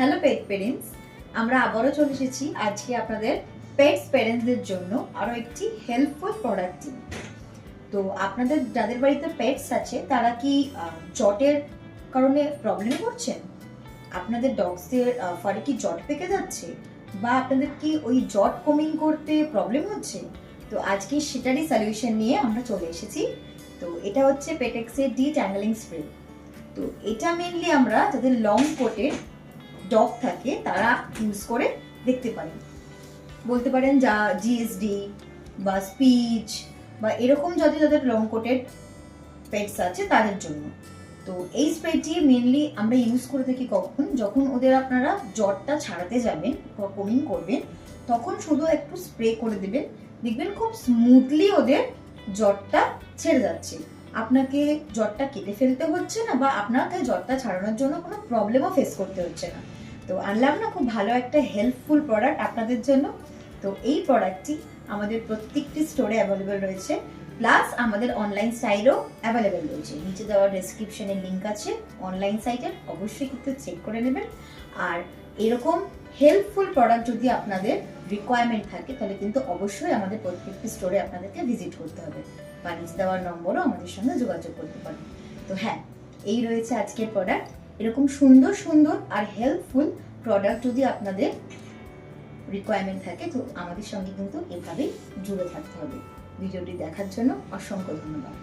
Hello পেট parents, আমরা আবারও চলে এসেছি আজকে আপনাদের পেটস প্যারেন্টসদের জন্য আরও একটি হেল্পফুল প্রোডাক্ট নিয়ে। তো আপনাদের যাদের বাড়িতে পেটস আছে তারা কি জটের কারণে প্রবলেম করছেন? আপনাদের ডগসদের ফারে কি জট পেকে যাচ্ছে, বা আপনাদের কি ওই জট কমিং করতে প্রবলেম হচ্ছে? তো আজকে সেটারই সলিউশন নিয়ে আমরা চলে এসেছি। তো এটা হচ্ছে পেটেক্সের ডি ট্যাঙ্গলিং স্প্রে। তো এটা মেনলি আমরা যাদের লং কোটের ডগ থাকে তারা ইউজ করে দেখতে পারেন। বলতে পারেন যা জিএসডি বা স্পিচ বা এরকম যাদের লং কোটেড পেটস আছে তাদের জন্য। তো এই স্প্রেটি মেনলি আমরা ইউজ করে থাকি কখন, যখন ওদের আপনারা জ্বরটা ছাড়াতে যাবেন বা কমিং করবেন, তখন শুধু একটু স্প্রে করে দেবেন, দেখবেন খুব স্মুথলি ওদের জ্বরটা ছেড়ে যাচ্ছে। আপনাকে জ্বরটা কেটে ফেলতে হচ্ছে না, বা আপনাকে জ্বরটা ছাড়ানোর জন্য কোনো প্রবলেমও ফেস করতে হচ্ছে না। তো আনলাম না খুব ভালো একটা হেল্পফুল প্রোডাক্ট আপনাদের জন্য। তো এই প্রোডাক্টটি আমাদের প্রত্যেকটি স্টোরে অ্যাভেলেবেল রয়েছে, প্লাস আমাদের অনলাইন সাইটও অ্যাভেলেবেল রয়েছে। নিচে দেওয়া ডেসক্রিপশনে লিঙ্ক আছে অনলাইন সাইটের, অবশ্যই কিন্তু চেক করে নেবেন। আর এরকম হেল্পফুল প্রোডাক্ট যদি আপনাদের রিকোয়ারমেন্ট থাকে তাহলে কিন্তু অবশ্যই আমাদের প্রত্যেকটি স্টোরে আপনাদেরকে ভিজিট করতে হবে, বা নিচে দেওয়ার নম্বরও আমাদের সঙ্গে যোগাযোগ করতে পারেন। তো হ্যাঁ, এই রয়েছে আজকের প্রোডাক্ট। এরকম সুন্দর সুন্দর আর হেল্পফুল প্রোডাক্ট যদি আপনাদের রিকোয়ারমেন্ট থাকে তো আমাদের সঙ্গে কিন্তু এভাবেই জুড়ে থাকতে হবে। ভিডিওটি দেখার জন্য অসংখ্য ধন্যবাদ।